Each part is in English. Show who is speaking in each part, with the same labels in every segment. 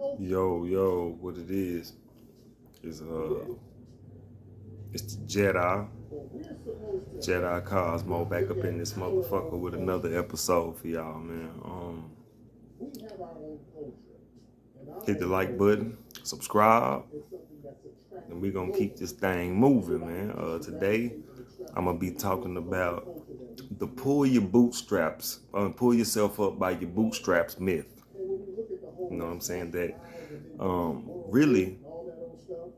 Speaker 1: Yo, what it is it's the Jedi Cosmo back up in this motherfucker with another episode for y'all, man. Hit the like button, subscribe, and we gonna keep this thing moving, man. Today I'm gonna be talking about the pull yourself up by your bootstraps myth. You know what I'm saying? That really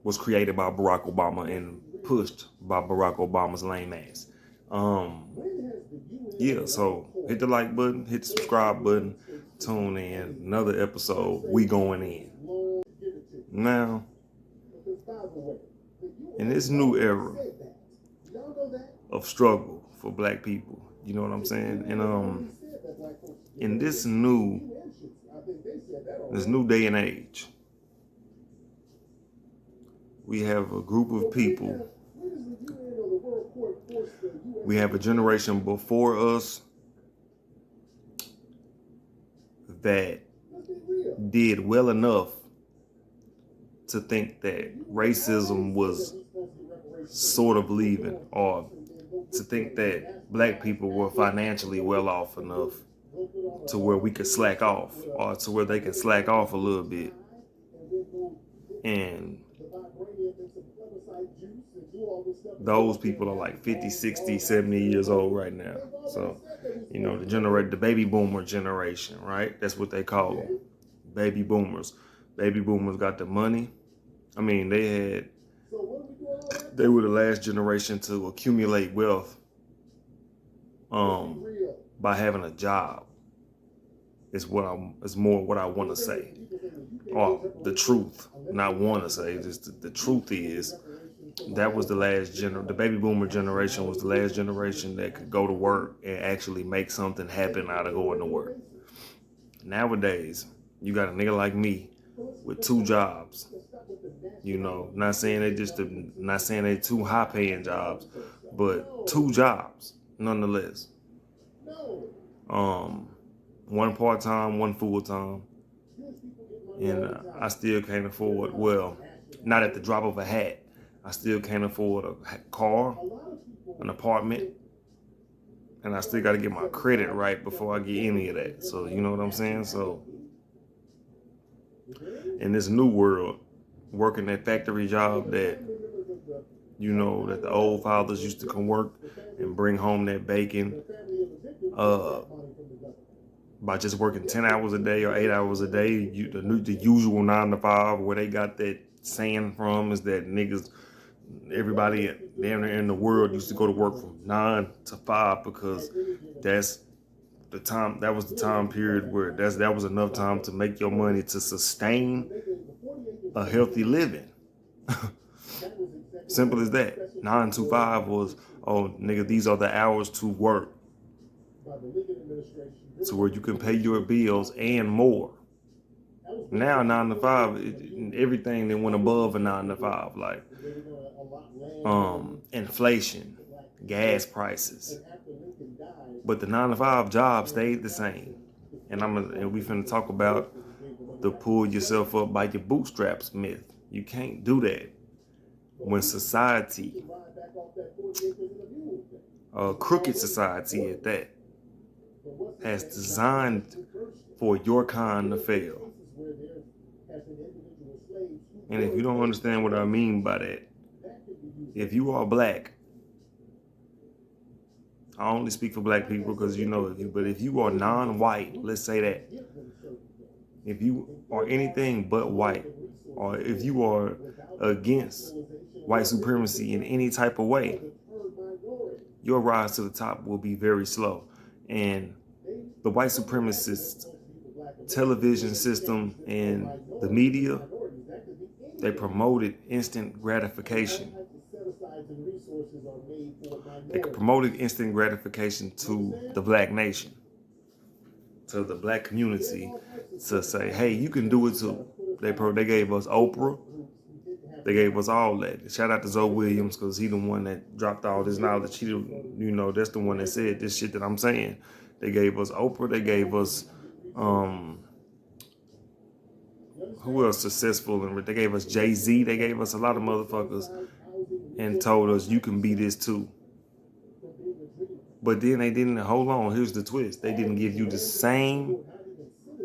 Speaker 1: was created by Barack Obama and pushed by Barack Obama's lame ass. Yeah, so hit the like button, hit the subscribe button, tune in. Another episode, we going in. Now, in this new era of struggle for black people, you know what I'm saying? And in this new day and age, we have a group of people. We have a generation before us that did well enough to think that racism was sort of leaving, or to think that black people were financially well off enough to where we could slack off, or to where they can slack off a little bit. And those people are like 50, 60, 70 years old right now. So, you know, the baby boomer generation, right? That's what they call them. Baby boomers. Baby boomers got the money. I mean, they were the last generation to accumulate wealth by having a job. Is more what I want to say. Or the truth, not want to say, just the truth is that was the last the baby boomer generation was the last generation that could go to work and actually make something happen out of going to work. Nowadays, you got a nigga like me with 2 jobs. You know, not saying they too high paying jobs, but 2 jobs nonetheless. One part-time, one full-time. And I still can't afford, well, not at the drop of a hat. I still can't afford a car, an apartment, and I still got to get my credit right before I get any of that. So, you know what I'm saying? So, in this new world, working that factory job that, you know, that the old fathers used to come work and bring home that bacon, by just working 10 hours a day or 8 hours a day, the usual 9 to 5, where they got that saying from is that niggas, everybody down there in the world used to go to work from 9 to 5 because that's the time. That was the time period where that was enough time to make your money to sustain a healthy living. Simple as that. 9 to 5 was, oh nigga, these are the hours to work, to where you can pay your bills and more. Now 9 to 5, everything that went above a 9 to 5, like inflation, gas prices. But the 9 to 5 job stayed the same. And we finna talk about the pull yourself up by your bootstraps myth. You can't do that when society, a crooked society at that, has designed for your kind to fail. And if you don't understand what I mean by that, if you are black, I only speak for black people because you know, but if you are non-white, let's say that, if you are anything but white, or if you are against white supremacy in any type of way, your rise to the top will be very slow. And the white supremacist television system and the media, they promoted instant gratification. They promoted instant gratification to the black nation, to the black community, to say, hey, you can do it too. They gave us Oprah. They gave us all that. Shout out to Zoe Williams, because he the one that dropped all this knowledge. He, you know, that's the one that said this shit that I'm saying. They gave us Oprah. They gave us who else successful? And they gave us Jay-Z. They gave us a lot of motherfuckers and told us you can be this too. But then they didn't. Hold on. Here's the twist. They didn't give you the same.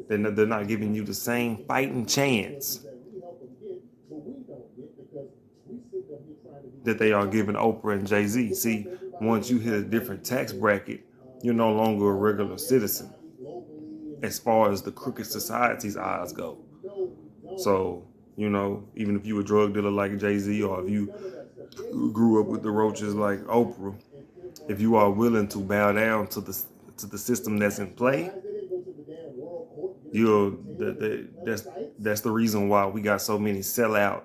Speaker 1: They're not giving you the same fighting chance that they are giving Oprah and Jay-Z. See, once you hit a different tax bracket, you're no longer a regular citizen as far as the crooked society's eyes go. So, you know, even if you a drug dealer like Jay-Z, or if you grew up with the roaches like Oprah, if you are willing to bow down to the system that's in play, that's the reason why we got so many sellout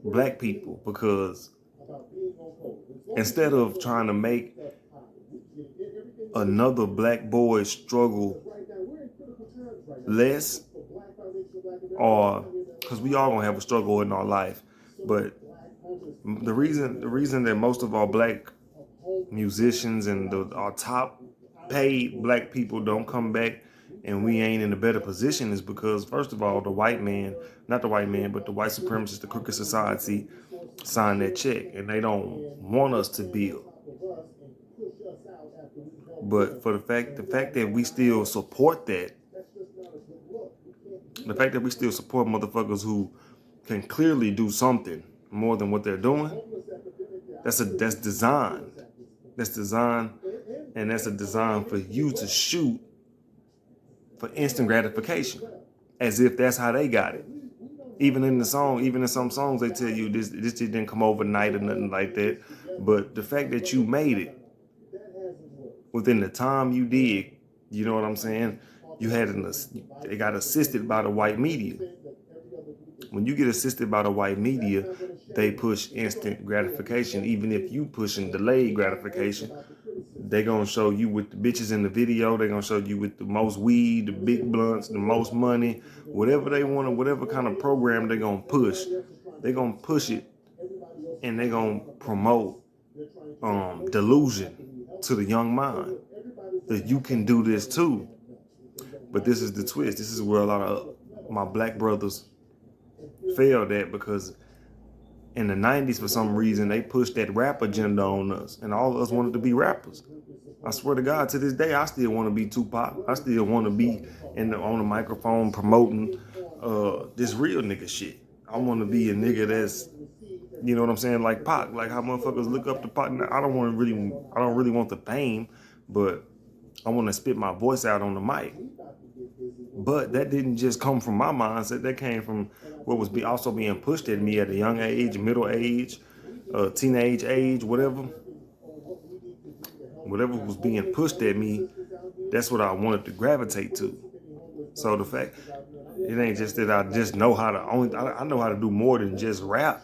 Speaker 1: black people, because instead of trying to make another black boy struggle less, or because we all gonna have a struggle in our life, but the reason that most of our black musicians and our top paid black people don't come back and we ain't in a better position is because, first of all, the white man, not the white man, but the white supremacists, the crooked society signed that check, and they don't want us to build. But for the fact that we still support that, the fact that we still support motherfuckers who can clearly do something more than what they're doing, that's design. That's design, and that's a design for you to shoot for instant gratification, as if that's how they got it. Even in some songs, they tell you this didn't come overnight or nothing like that. But the fact that you made it within the time you did, you know what I'm saying? They got assisted by the white media. When you get assisted by the white media, they push instant gratification. Even if you pushing delayed gratification, they gonna show you with the bitches in the video. They gonna show you with the most weed, the big blunts, the most money, whatever they want, whatever kind of program they gonna push. They gonna push it, and they gonna promote delusion to the young mind that you can do this too. But this is the twist. This is where a lot of my black brothers failed at, because in the 90s, for some reason, they pushed that rap agenda on us, and all of us wanted to be rappers. I swear to God, to this day, I still want to be Tupac. I still want to be on the microphone promoting this real nigga shit. I want to be a nigga that's, you know what I'm saying, like Pac, like how motherfuckers look up to Pac. I don't really want the fame, but I want to spit my voice out on the mic. But that didn't just come from my mindset. That came from what was also being pushed at me at a young age, middle age, teenage age, whatever was being pushed at me. That's what I wanted to gravitate to. So the fact, it ain't just that I just know how to I know how to do more than just rap.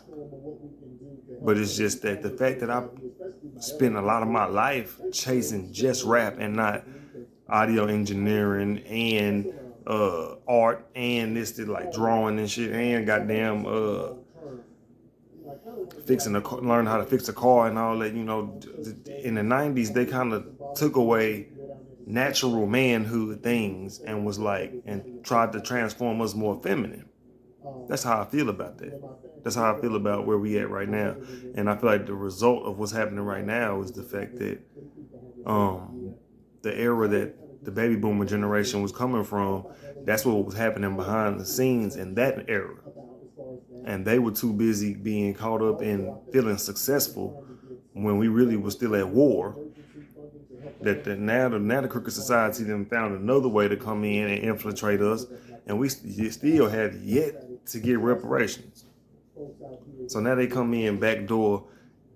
Speaker 1: But it's just that the fact that I spent a lot of my life chasing just rap and not audio engineering and art and this like drawing and shit and goddamn learn how to fix a car and all that, you know. In the 90s, they kind of took away natural manhood things and was like, and tried to transform us more feminine. That's how I feel about that. That's how I feel about where we at right now. And I feel like the result of what's happening right now is the fact that the era that the baby boomer generation was coming from, that's what was happening behind the scenes in that era. And they were too busy being caught up in feeling successful when we really were still at war. That now the crooked society then found another way to come in and infiltrate us, and we still have yet to get reparations. So now they come in backdoor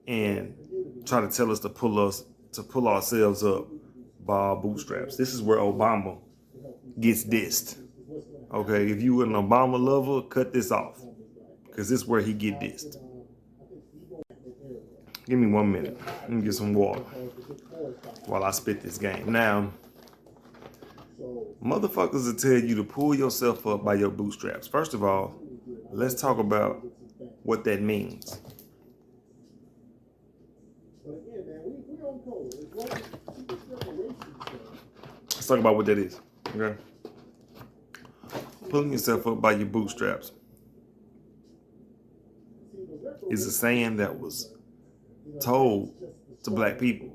Speaker 1: and try to tell us to pull ourselves up by our bootstraps. This is where Obama gets dissed. Okay, if you an Obama lover, cut this off, because this is where he get dissed. Give me 1 minute. Let me get some water while I spit this game. Now, motherfuckers will tell you to pull yourself up by your bootstraps. First of all, let's talk about what that means. Let's talk about what that is. Okay. Pulling yourself up by your bootstraps is a saying that was told to black people.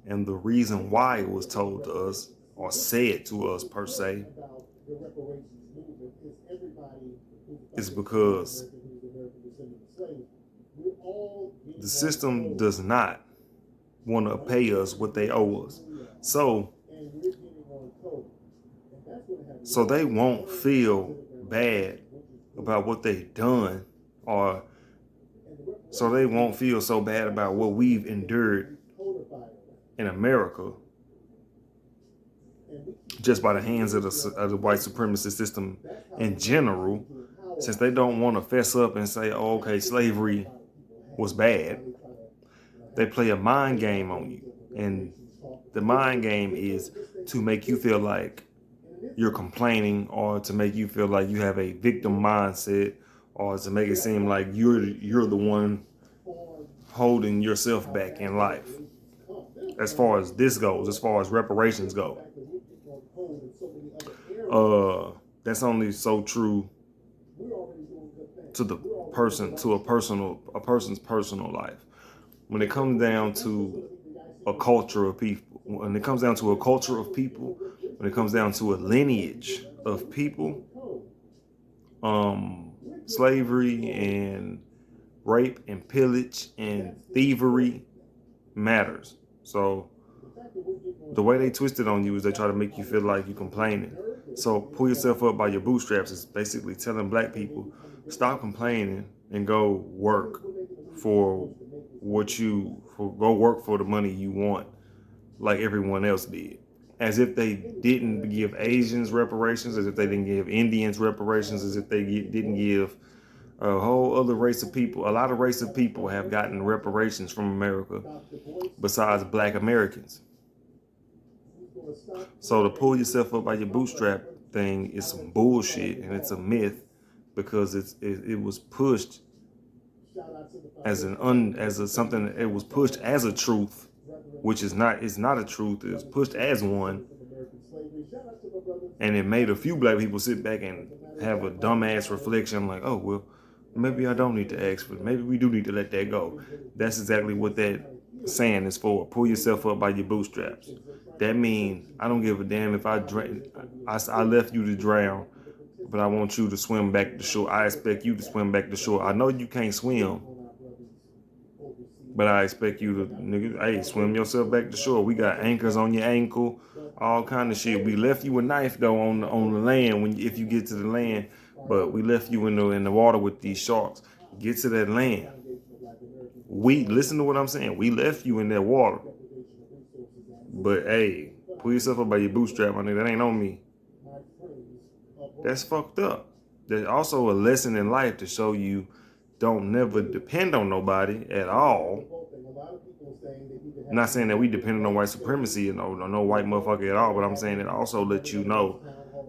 Speaker 1: And the reason why it was told to us, or said to us per se, is because the system does not want to pay us what they owe us. So they won't feel bad about what they've done, or so they won't feel so bad about what we've endured in America just by the hands of the white supremacist system in general, since they don't want to fess up and say, oh, okay, slavery was bad. They play a mind game on you. And the mind game is to make you feel like you're complaining, or to make you feel like you have a victim mindset, or to make it seem like you're the one holding yourself back in life. As far as this goes, as far as reparations go, that's only so true to the person, to a person's personal life. When it comes down to a culture of people, when it comes down to a culture of people, when it comes down to a lineage of people, slavery and rape and pillage and thievery matters. So the way they twist it on you is they try to make you feel like you're complaining. So pull yourself up by your bootstraps is basically telling black people, stop complaining and go work for go work for the money you want, like everyone else did. As if they didn't give Asians reparations, as if they didn't give Indians reparations, as if they didn't give a whole other race of people. A lot of race of people have gotten reparations from America besides black Americans. So to pull yourself up by your bootstrap thing is some bullshit, and it's a myth, because it was pushed as something. It was pushed as a truth, which is not. It's not a truth. It's pushed as one, and it made a few black people sit back and have a dumbass reflection, like, oh well, maybe I don't need to ask for it. Maybe we do need to let that go. That's exactly what that saying is for. Pull yourself up by your bootstraps. That means I don't give a damn if I left you to drown, but I want you to swim back to shore. I expect you to swim back to shore. I know you can't swim, but I expect you to, nigga, hey, swim yourself back to shore. We got anchors on your ankle, all kind of shit. We left you a knife though on the land if you get to the land, but we left you in the water with these sharks. Get to that land. Listen to what I'm saying. We left you in that water. But hey, pull yourself up by your bootstrap, my nigga. That ain't on me. That's fucked up. There's also a lesson in life to show you don't never depend on nobody at all. I'm not saying that we depend on white supremacy and no white motherfucker at all, but I'm saying it also lets you know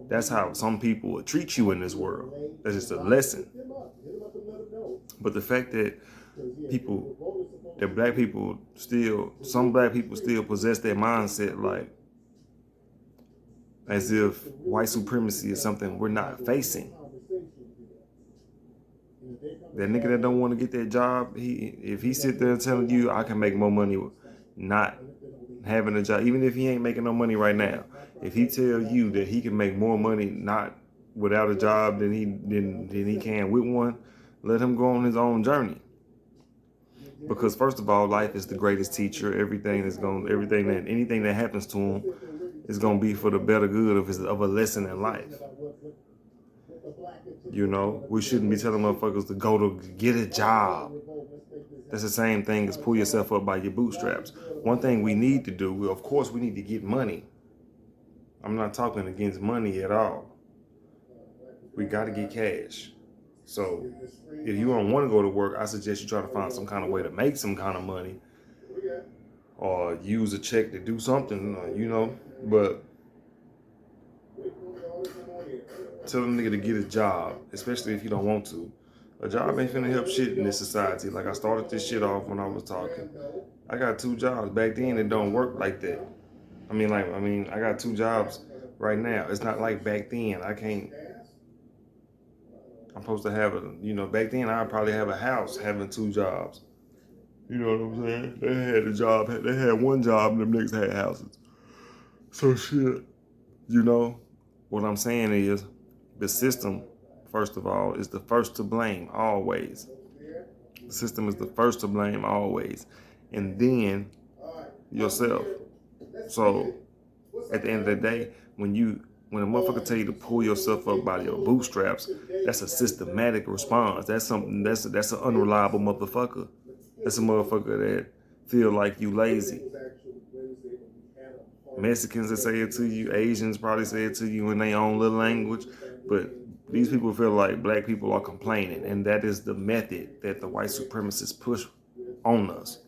Speaker 1: that's how some people will treat you in this world. That's just a lesson. But the fact that some black people still possess that mindset, like as if white supremacy is something we're not facing. That nigga that don't want to get that job, if he sit there telling you I can make more money not having a job, even if he ain't making no money right now, if he tell you that he can make more money not without a job than he can with one, let him go on his own journey. Because first of all, life is the greatest teacher. Anything that happens to him is gonna be for the better good of a lesson in life. You know, we shouldn't be telling motherfuckers to go to get a job. That's the same thing as pull yourself up by your bootstraps. One thing we need to do, of course, we need to get money. I'm not talking against money at all. We got to get cash. So if you don't want to go to work, I suggest you try to find some kind of way to make some kind of money, or use a check to do something, but tell a nigga to get a job, especially if you don't want to. A job ain't finna help shit in this society. Like I started this shit off when I was talking. I got 2 jobs. Back then it don't work like that. I got 2 jobs right now. It's not like back then. I'm supposed to have back then I'd probably have a house having 2 jobs. You know what I'm saying? They had a job, they had 1 job and them niggas had houses. So shit, what I'm saying is the system, first of all, is the first to blame always. The system is the first to blame always. And then yourself. So at the end of the day, when a motherfucker tell you to pull yourself up by your bootstraps, that's a systematic response. That's an unreliable motherfucker. That's a motherfucker that feel like you lazy. Mexicans that say it to you, Asians probably say it to you in their own little language, but these people feel like black people are complaining, and that is the method that the white supremacists push on us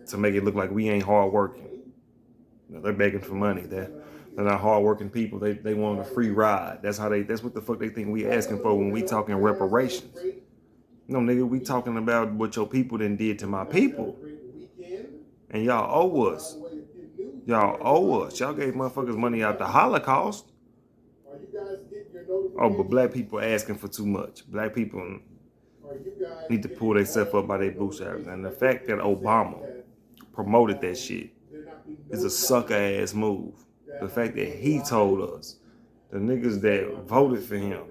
Speaker 1: to make it look like we ain't hard working. They're begging for money. They're not hard-working people. They want a free ride. That's what the fuck they think we asking for when we talking reparations. No, nigga, we talking about what your people done did to my people. And y'all owe us. Y'all owe us. Y'all gave motherfuckers money out the Holocaust. Oh, but black people asking for too much. Black people need to pull themselves up by their bootstraps. And the fact that Obama promoted that shit is a sucker-ass move. The fact that he told us, the niggas that voted for him,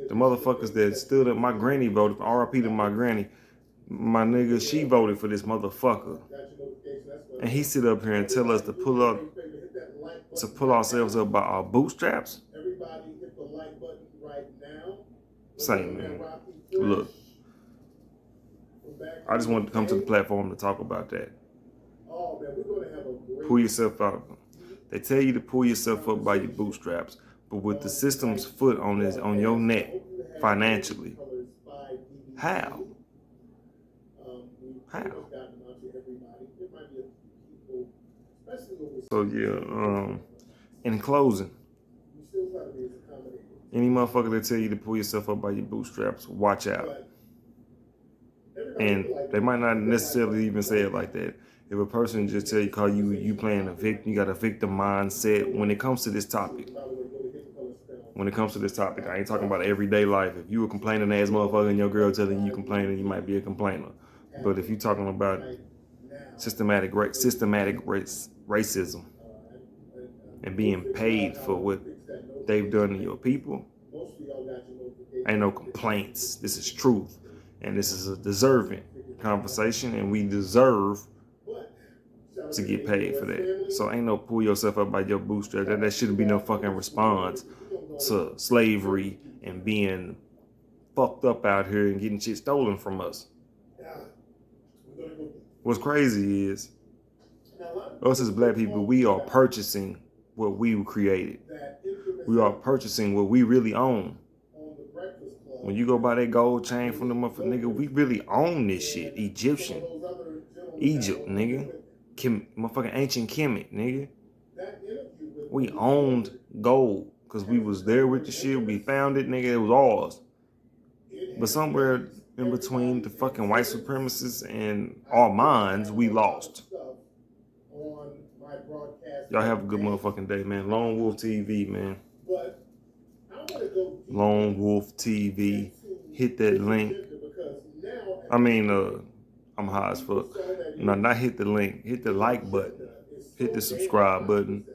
Speaker 1: the motherfuckers that stood up, my granny voted for, RIP to my granny, my nigga, she voted for this motherfucker. And he sit up here and tell us to pull ourselves up by our bootstraps? Same, man. Look, I just wanted to come to the platform to talk about that. Pull yourself out. They tell you to pull yourself up by your bootstraps, but with the system's foot on your neck financially, how? So yeah, in closing, any motherfucker that tell you to pull yourself up by your bootstraps, watch out. And they might not necessarily even say it like that. If a person just call you playing a victim, you got a victim mindset when it comes to this topic. When it comes to this topic, I ain't talking about everyday life. If you a complaining ass motherfucker and your girl telling you complaining, you might be a complainer. But if you talking about systematic racism and being paid for what they've done to your people, ain't no complaints. This is truth. And this is a deservant conversation, and we deserve to get paid for that. So ain't no pull yourself up by your bootstraps. That shouldn't be no fucking response to slavery and being fucked up out here and getting shit stolen from us. What's crazy is, us as black people, we are purchasing what we created. We are purchasing what we really own. When you go buy that gold chain from the motherfucker, nigga, we really own this shit. Egypt, nigga. Motherfucking ancient Kemet, nigga. We owned gold because we was there with the shit. We found it, nigga. It was ours. But somewhere in between the fucking white supremacists and our minds, we lost. Y'all have a good motherfucking day, man. Lone Wolf TV, man. Lone Wolf TV. Hit that link. I'm high as fuck. No, not hit the link. Hit the like button. Hit the subscribe button.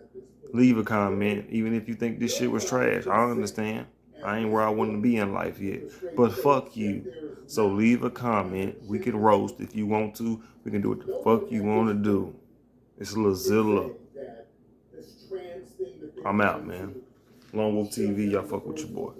Speaker 1: Leave a comment. Even if you think this shit was trash, I understand. I ain't where I want to be in life yet. But fuck you. So leave a comment. We can roast if you want to. We can do what the fuck you want to do. It's Lazilla. I'm out, man. Lone Wolf TV, y'all fuck with your boy.